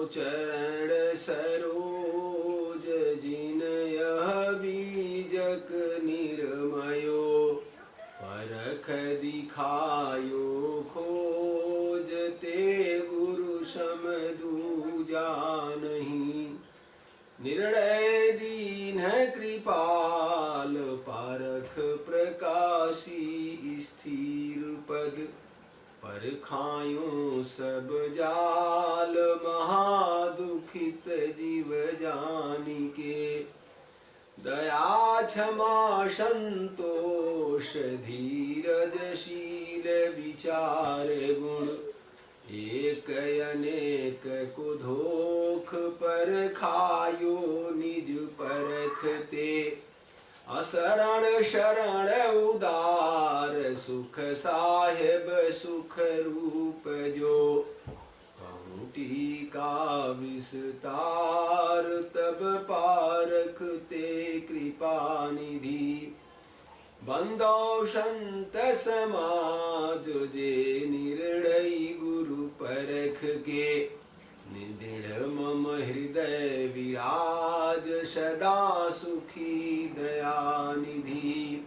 चरण सरोज जिन यह बीजक निर्मयो परख दिखायो खोजते गुरु सम दूजा नहीं। निर्णय दीन कृपाल पारख प्रकाशी स्थिर पद परखायों सब जाल महादुखित जीव जानिके। दया क्षमा संतोष धीरजशील विचार गुण एक अनेक कुधोख पर खायो निज परखते। असरण शरण उदार सुख साहेब सुख रूप जो कहूँ का विस्तार तब पारखते कृपा निधि। बंदो संत समाज जे निर्णयी गुरु परख के निदृढ़ मम हृदय विराज सदा सुखी दया निधि।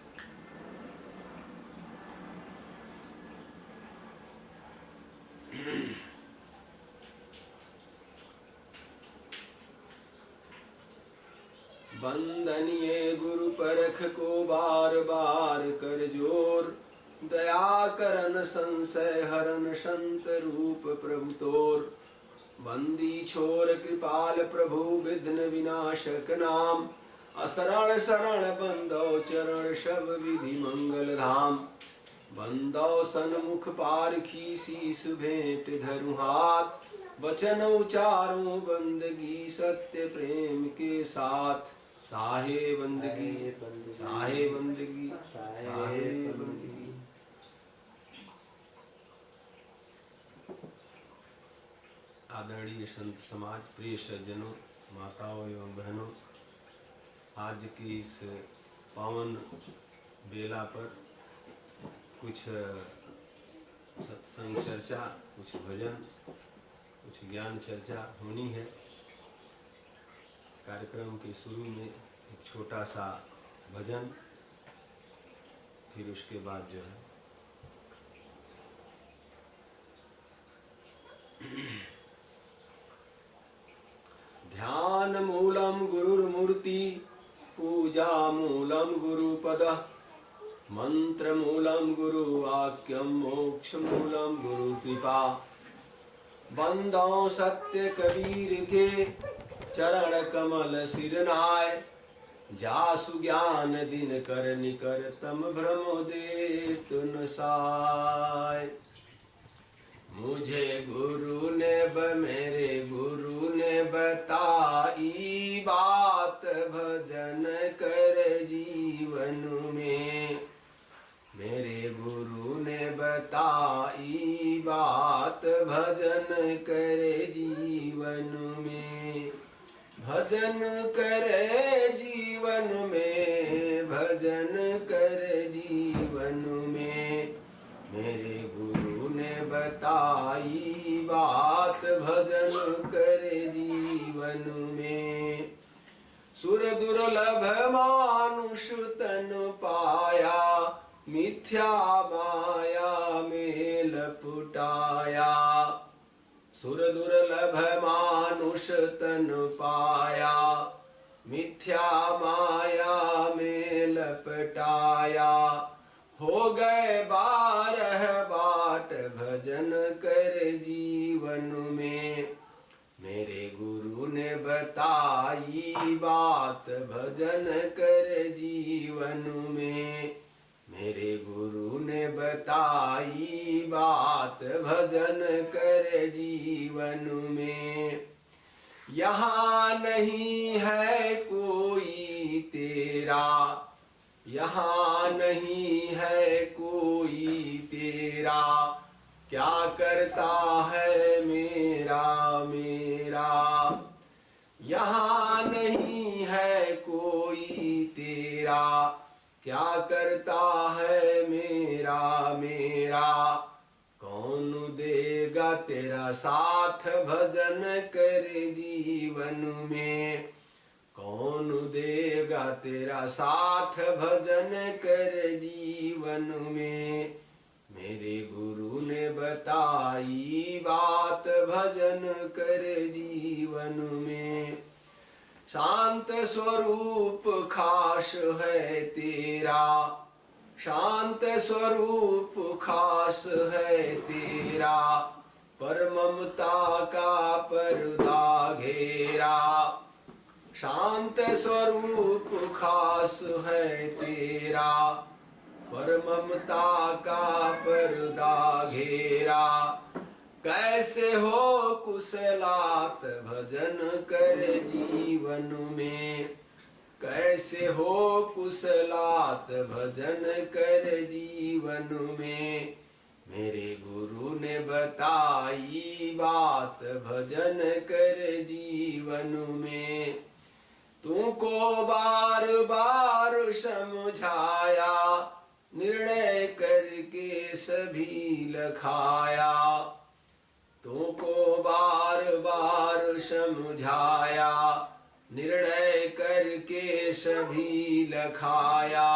बंदनीय गुरु परख को बार बार कर जोर। दया करन संशय हरन संत रूप प्रभु तोर। बंदी छोर कृपाल प्रभु विघ्न विनाशक नाम। असरण शरण बंदो चरण शब विधि मंगल धाम। बंदो सन्मुख पारखी शीस भेंट धरु हाथ। वचन उचारो बंदगी सत्य प्रेम के साथ। साहे बंदगी साहे बंदगी साहे बंदगी। आदरणीय संत समाज, प्रिय सज्जनों, माताओं एवं बहनों, आज की इस पावन बेला पर कुछ सत्संग चर्चा, कुछ भजन, कुछ ज्ञान चर्चा होनी है। कार्यक्रम के शुरू में एक छोटा सा भजन, फिर उसके बाद जो है ध्यान मूलम गुरुर्मूर्ति पूजा मूलम गुरुपदः। मंत्र मूलम गुरुवाक्यम मोक्ष मूलम गुरु कृपा। बंदो सत्य कबीर के चरण कमल सिर नाय। जासु ज्ञान दिन कर निकर तम भ्रम देत न साय। मुझे गुरु ने मेरे गुरु ने बताई बात भजन कर जीवन में। मेरे गुरु ने बताई बात भजन करे जीवन में। भजन करे जीवन में, भजन करे जीवन में। मेरे गुरु ने बताई बात भजन करे जीवन में। सुर दुर्लभ मानुष तन पाया मिथ्या माया में लपटाया। सुर दुर्लभ मानुष तन पाया मिथ्या माया में लपटाया। हो गए 12 बाट भजन कर जीवन में। मेरे गुरु ने बताई बात भजन कर जीवन में। मेरे गुरु ने बताई बात भजन कर जीवन में। यहाँ नहीं है कोई तेरा, यहाँ नहीं है कोई तेरा। क्या करता है मेरा मेरा। यहाँ नहीं है कोई तेरा। क्या करता है मेरा मेरा। कौन दे देगा तेरा साथ भजन कर जीवन में, कौन देगा तेरा साथ भजन कर जीवन में। मेरे गुरु ने बताई बात भजन कर जीवन में। शांत स्वरूप खास है तेरा, शांत स्वरूप खास है तेरा, पर ममता का पर्दा घेरा। शांत स्वरूप खास है तेरा, पर ममता का पर्दा घेरा। कैसे हो कुशलात भजन कर जीवन में, कैसे हो कुशलात भजन कर जीवन में। मेरे गुरु ने बताई बात भजन कर जीवन में। तुमको बार बार समझाया, निर्णय करके सभी लखाया। तुमको बार बार समझाया, निर्णय करके सभी लखाया।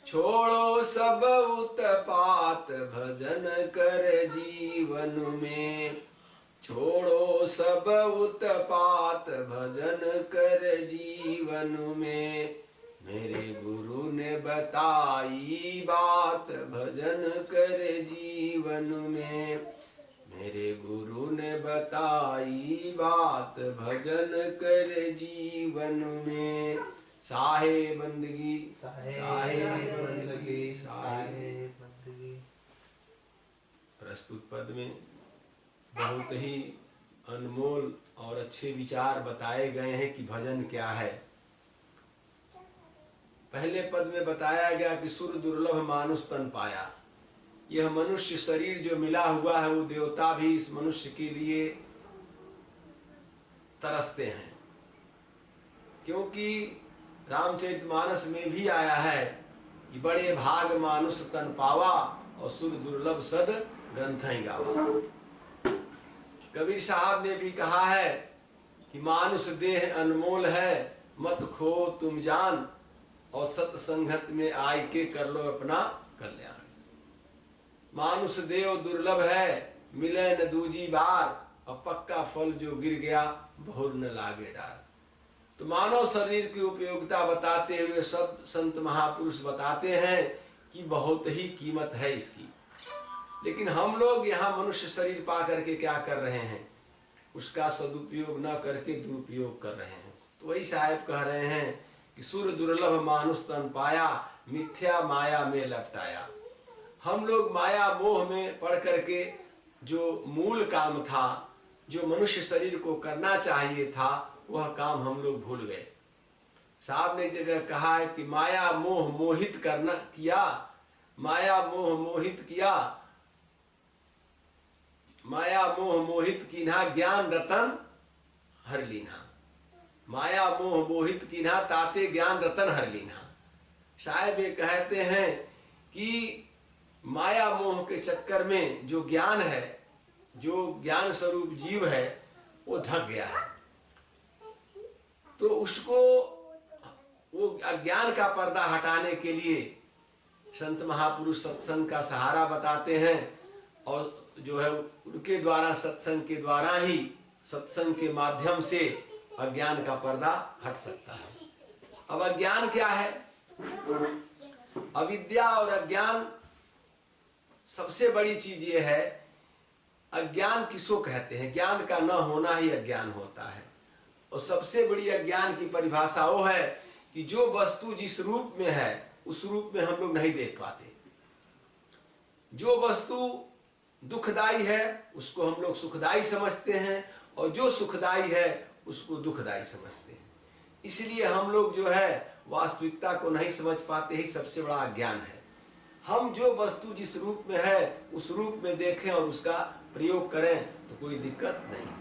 छोड़ो सब उत्पात भजन कर जीवन में, छोड़ो सब उत्पात भजन कर जीवन में। मेरे गुरु ने बताई बात भजन कर जीवन में, मेरे गुरु ने बताई बात भजन कर जीवन में। साहे बंदगी, साहे बंदगी, साहे बंदगी। प्रस्तुत पद में बहुत ही अनमोल और अच्छे विचार बताए गए हैं कि भजन क्या है। पहले पद में बताया गया कि सुर दुर्लभ मानुष तन पाया। यह मनुष्य शरीर जो मिला हुआ है वो देवता भी इस मनुष्य के लिए तरसते हैं, क्योंकि रामचरितमानस में भी आया है कि बड़े भाग मानुष तन पावा और सुर दुर्लभ सद ग्रंथ ही गावा। कबीर साहब ने भी कहा है कि मानुष देह अनमोल है, मत खो तुम जान, और सत्संगत में आय के कर लो अपना कल्याण। मानुष देव दुर्लभ है, मिले न दूजी बार, और पक्का फल जो गिर गया बहुर न लागे डार। तो मानव शरीर की उपयोगिता बताते हुए सब संत महापुरुष बताते हैं कि बहुत ही कीमत है इसकी। लेकिन हम लोग यहाँ मनुष्य शरीर पा करके क्या कर रहे हैं, उसका सदुपयोग न करके दुरुपयोग कर रहे हैं। तो वही साहब कह रहे हैं कि सुर दुर्लभ मानुष तन पाया, मिथ्या माया में लपटाया। हम लोग माया मोह में पड़ करके जो मूल काम था, जो मनुष्य शरीर को करना चाहिए था, वह काम हम लोग भूल गए। साहब ने जगह कहा है कि माया मोह मोहित करना किया, माया मोह मोहित किया, माया मोह मोहित कीन्हा, ज्ञान रतन हर लीन्हा। माया मोह मोहित कीन्हा, ताते ज्ञान रतन हर लीन्हा। शायद ये कहते हैं कि माया मोह के चक्कर में जो ज्ञान है, जो ज्ञान स्वरूप जीव है, वो ढक गया है। तो उसको वो अज्ञान का पर्दा हटाने के लिए संत महापुरुष सत्संग का सहारा बताते हैं, और जो है उनके द्वारा, सत्संग के द्वारा ही, सत्संग के माध्यम से अज्ञान का पर्दा हट सकता है। अब अज्ञान क्या है? अविद्या और अज्ञान, सबसे बड़ी चीज ये है, अज्ञान किसको कहते हैं? ज्ञान का न होना ही अज्ञान होता है। और सबसे बड़ी अज्ञान की परिभाषा वो है कि जो वस्तु जिस रूप में है उस रूप में हम लोग नहीं देख पाते। जो वस्तु दुखदाई है उसको हम लोग सुखदाई समझते हैं, और जो सुखदाई है उसको दुखदाई समझते हैं। इसलिए हम लोग जो है वास्तविकता को नहीं समझ पाते, ही सबसे बड़ा अज्ञान है। हम जो वस्तु जिस रूप में है उस रूप में देखें और उसका प्रयोग करें तो कोई दिक्कत नहीं।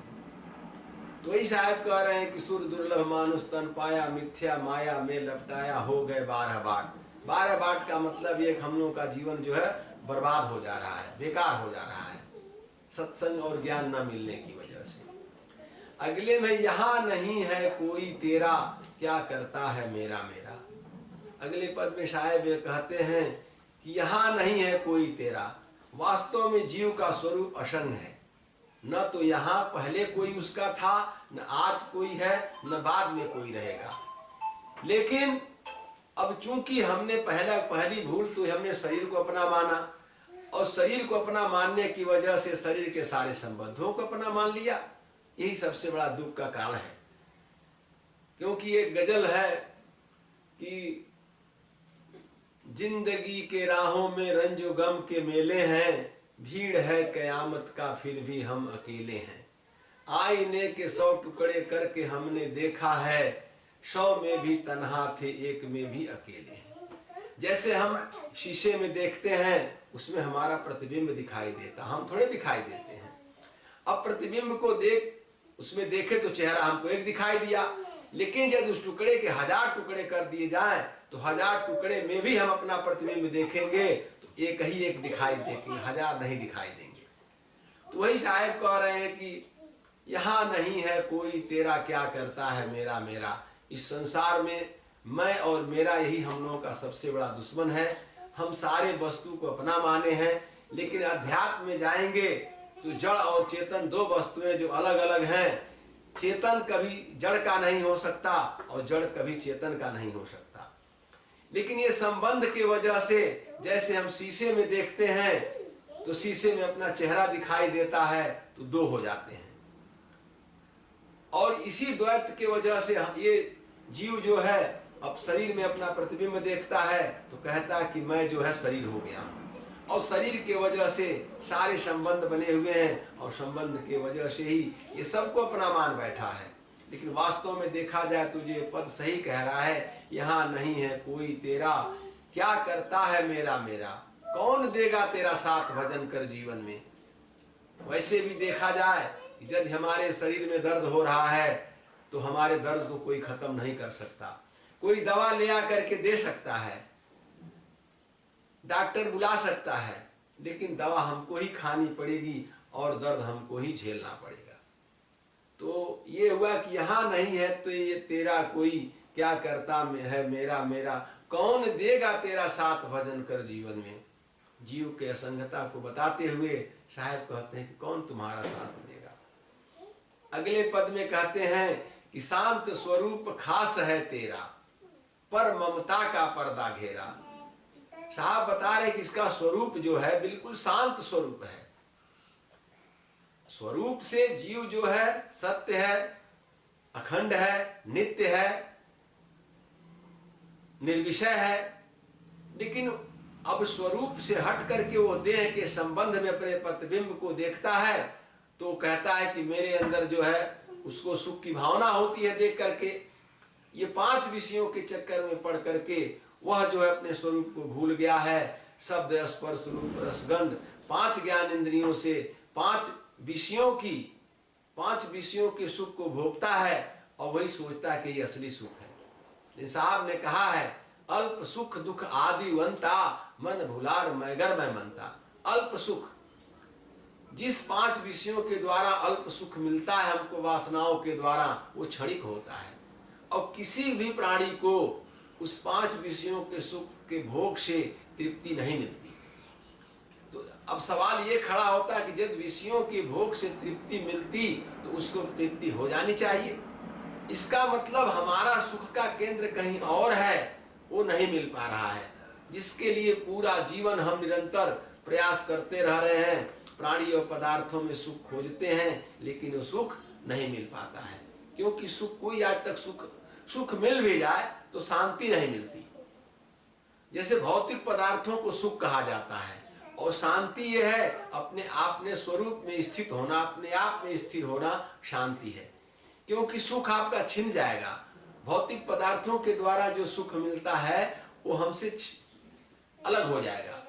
तो वही साहब कह रहे हैं कि सुर दुर्लभ मानुष तन पाया, मिथ्या माया में लपटाया, हो गए 12 बाट। 12 बाट का मतलब ये हम लोगों का जीवन जो है बर्बाद हो जा रहा है, बेकार हो जा रहा है। सत्संग और ज्ञान न मिलने की वजह से। अगले में यहाँ नहीं है कोई तेरा, क्या करता है मेरा मेरा। अगले पद में साहेब ये कहते हैं कि यहाँ नहीं है कोई तेरा। वास्तव में जीव का स्वरूप असंग है, न तो यहाँ पहले कोई उसका था, न आज कोई है, न बाद में कोई रहेगा। लेकिन अब चूंकि हमने पहली भूल तो हमने शरीर को अपना माना, और शरीर को अपना मानने की वजह से शरीर के सारे संबंधों को अपना मान लिया। यही सबसे बड़ा दुख का कारण है। क्योंकि एक गजल है कि जिंदगी के राहों में रंजो गम के मेले हैं, भीड़ है कयामत का फिर भी हम अकेले हैं। आईने के 100 टुकड़े करके हमने देखा है, 100 में भी तन्हा थे, एक में भी अकेले हैं। जैसे हम शीशे में देखते हैं, उसमें हमारा प्रतिबिंब दिखाई देता, हम थोड़े दिखाई देते हैं। अब प्रतिबिंब को उसमें देखे तो चेहरा हमको एक दिखाई दिया, लेकिन जब उस टुकड़े के 1000 टुकड़े कर दिए जाएं तो 1000 टुकड़े में भी हम अपना प्रतिबिंब देखेंगे तो एक ही एक दिखाई देंगे, 1000 नहीं दिखाई देंगे। तो वही साहब कह रहे हैं कि यहाँ नहीं है कोई तेरा, क्या करता है मेरा मेरा। इस संसार में मैं और मेरा यही हम लोगों का सबसे बड़ा दुश्मन है। हम सारे वस्तु को अपना माने हैं, लेकिन अध्यात्म में जाएंगे तो जड़ और चेतन 2 वस्तुएं जो अलग अलग हैं। चेतन कभी जड़ का नहीं हो सकता और जड़ कभी चेतन का नहीं हो सकता। लेकिन ये संबंध की वजह से, जैसे हम शीशे में देखते हैं तो शीशे में अपना चेहरा दिखाई देता है तो 2 हो जाते हैं, और इसी द्वैत की वजह से ये जीव जो है अब शरीर में अपना प्रतिबिंब देखता है तो कहता है कि मैं जो है शरीर हो गया हूं, और शरीर के वजह से सारे संबंध बने हुए हैं, और संबंध के वजह से ही ये सबको अपना मान बैठा है। लेकिन वास्तव में देखा जाए तो ये पद सही कह रहा है, यहाँ नहीं है कोई तेरा, क्या करता है मेरा मेरा। कौन देगा तेरा साथ भजन कर जीवन में। वैसे भी देखा जाए यदि हमारे शरीर में दर्द हो रहा है तो हमारे दर्द को कोई खत्म नहीं कर सकता। कोई दवा ले आकर के दे सकता है, डॉक्टर बुला सकता है, लेकिन दवा हमको ही खानी पड़ेगी और दर्द हमको ही झेलना पड़ेगा। तो ये हुआ कि यहाँ नहीं है तो ये तेरा कोई, क्या करता है मेरा मेरा। कौन देगा तेरा साथ भजन कर जीवन में। जीव के असंगता को बताते हुए साहब कहते हैं कि कौन तुम्हारा साथ देगा। अगले पद में कहते हैं कि शांत स्वरूप खास है तेरा, पर ममता का पर्दा घेरा। साहब बता रहे कि इसका स्वरूप जो है बिल्कुल शांत स्वरूप है। स्वरूप से जीव जो है सत्य है, अखंड है, नित्य है, निर्विषय है। लेकिन अब स्वरूप से हट करके वो देह के संबंध में अपने प्रतिबिंब को देखता है तो कहता है कि मेरे अंदर जो है उसको सुख की भावना होती है देख करके। ये 5 विषयों के चक्कर में पड़ करके वह जो है अपने स्वरूप को भूल गया है। शब्द स्पर्श रूप रसगंध 5 ज्ञान इंद्रियों से 5 विषयों के सुख को भोगता है और वही सोचता है कि ये असली सुख है। साहब ने कहा है अल्प सुख दुख आदि वंता, मन भुलार मैगर मैं मनता। अल्प सुख, जिस 5 विषयों के द्वारा अल्प सुख मिलता है हमको वासनाओं के द्वारा, वो क्षणिक होता है और किसी भी प्राणी को उस 5 विषयों के सुख के भोग से तृप्ति नहीं मिलती। तो अब सवाल ये खड़ा होता है कि जब विषयों के भोग से तृप्ति मिलती तो उसको तृप्ति हो जानी चाहिए। इसका मतलब हमारा सुख का केंद्र कहीं और है, वो नहीं मिल पा रहा है, जिसके लिए पूरा जीवन हम निरंतर प्रयास करते रह रहे हैं। प्राणी और पदार्थों में सुख खोजते हैं लेकिन वो सुख नहीं मिल पाता है, क्योंकि सुख कोई आज तक सुख मिल भी जाए तो शांति नहीं मिलती। जैसे भौतिक पदार्थों को सुख कहा जाता है और शांति यह है अपने आप में स्वरूप में स्थित होना, अपने आप में स्थिर होना शांति है। क्योंकि सुख आपका छिन जाएगा। भौतिक पदार्थों के द्वारा जो सुख मिलता है वो हमसे अलग हो जाएगा,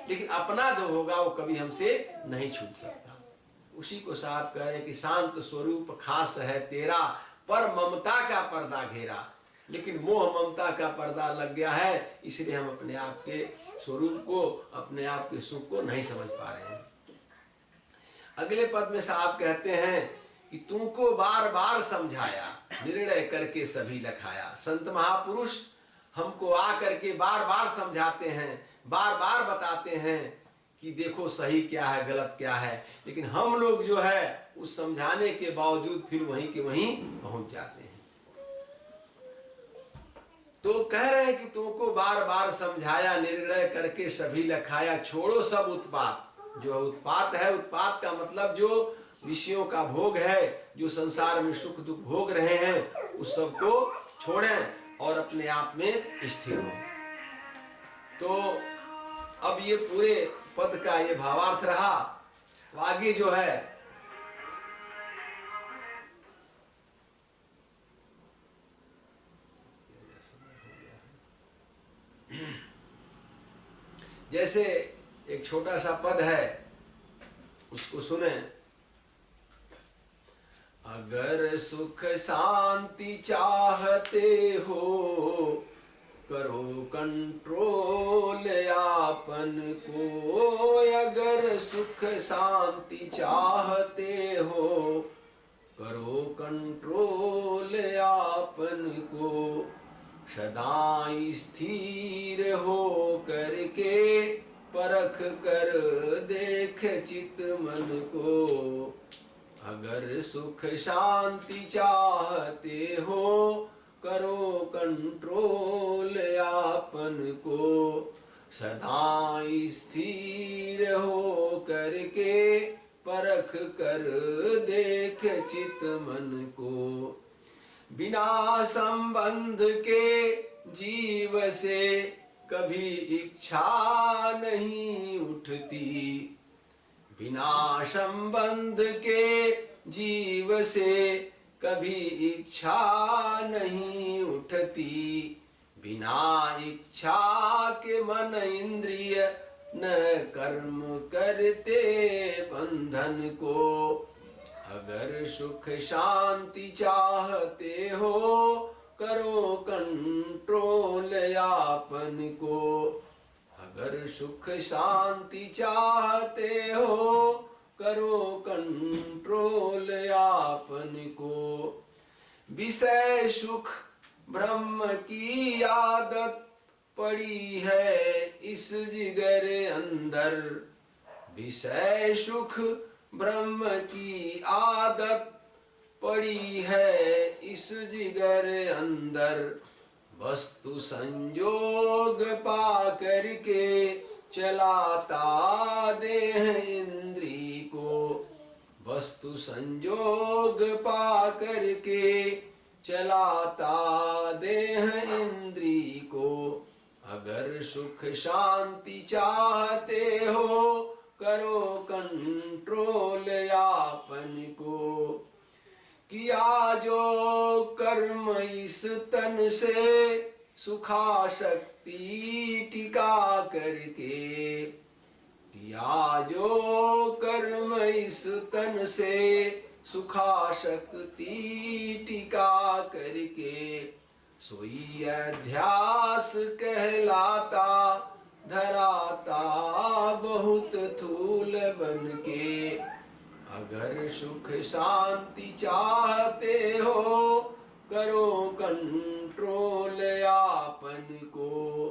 लेकिन अपना जो होगा वो कभी हमसे नहीं छूट सकता। उसी को साफ कह रहे कि शांत स्वरूप खास है तेरा, पर ममता का पर्दा घेरा। लेकिन मोह ममता का पर्दा लग गया है, इसलिए हम अपने आप के स्वरूप को, अपने आप के सुख को नहीं समझ पा रहे हैं। अगले पद में साहब कहते हैं कि तुमको बार बार समझाया, निर्णय करके सभी लखाया। संत महापुरुष हमको आ करके बार बार समझाते हैं, बार बार बताते हैं कि देखो सही क्या है गलत क्या है, लेकिन हम लोग जो है उस समझाने के बावजूद फिर वहीं के वहीं पहुंच जाते हैं। तो कह रहे हैं कि तुमको बार बार समझाया, निर्णय करके सभी लखाया। छोड़ो सब उत्पात। जो उत्पात है, उत्पात का मतलब जो विषयों का भोग है, जो संसार में सुख दुख भोग रहे हैं, उस सब को छोड़ें और अपने आप में स्थिर हो। तो अब ये पूरे पद का ये भावार्थ रहा। तो आगे जो है जैसे एक छोटा सा पद है, उसको सुने। अगर सुख शांति चाहते हो, करो कंट्रोल आपन को। अगर सुख शांति चाहते हो, करो कंट्रोल आपन को। सदा स्थिर हो करके परख कर देख चित मन को। अगर सुख शांति चाहते हो, करो कंट्रोल आपन को। सदा स्थिर हो करके परख कर देख चित मन को। बिना संबंध के जीव से कभी इच्छा नहीं उठती। बिना संबंध के जीव से कभी इच्छा नहीं उठती। बिना इच्छा के मन इंद्रिय न कर्म करते बंधन को। अगर सुख शांति चाहते हो, करो कंट्रोल आपन को। अगर सुख शांति चाहते हो, करो कंट्रोल आपन को। विषय सुख ब्रह्म की आदत पड़ी है इस जिगर अंदर। विषय सुख ब्रह्म की आदत पड़ी है इस जिगर अंदर। वस्तु संयोग पा करके चलाता देह इंद्री को। वस्तु संयोग पा करके चलाता देह इंद्री को। अगर सुख शांति चाहते हो, करो कंट्रोल आपन को। किया जो कर्म इस तन से सुखा शक्ति टिका करके। किया जो कर्म इस तन से सुखा शक्ति टिका करके। सोई अध्यास कहलाता धराता बहुत थूल बन के। अगर सुख शांति चाहते हो, करो कंट्रोल आपन को।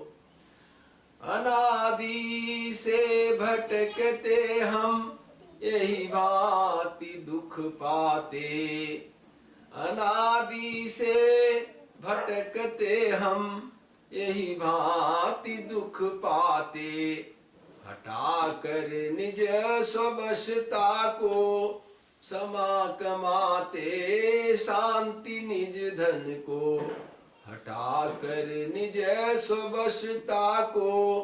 अनादि से भटकते हम यही भांति दुख पाते। अनादि से भटकते हम यही भांति दुख पाते। हटा कर निज स्ववशता को समा कमाते शांति निज धन को। हटा कर निज स्ववशता को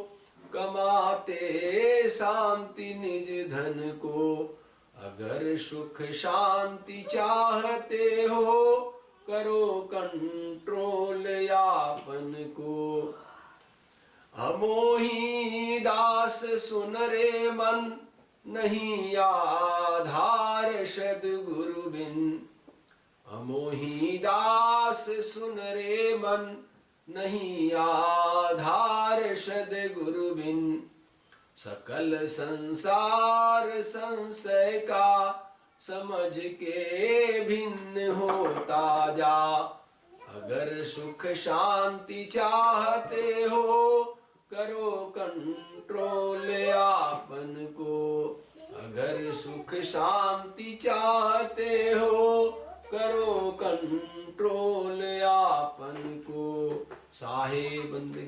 कमाते शांति निज धन को। अगर सुख शांति चाहते हो, करो कंट्रोल आपन को। अमोही दास सुन रे मन, नहीं आधार सद्गुरु बिन। अमोही दास सुन रे मन, नहीं आधार सद्गुरु बिन। सकल संसार संशय का समझ के भिन्न होता जा। अगर सुख शांति चाहते हो करो कंट्रोल आपन को। अगर सुख शांति चाहते हो करो कंट्रोल आपन को। साहेबंद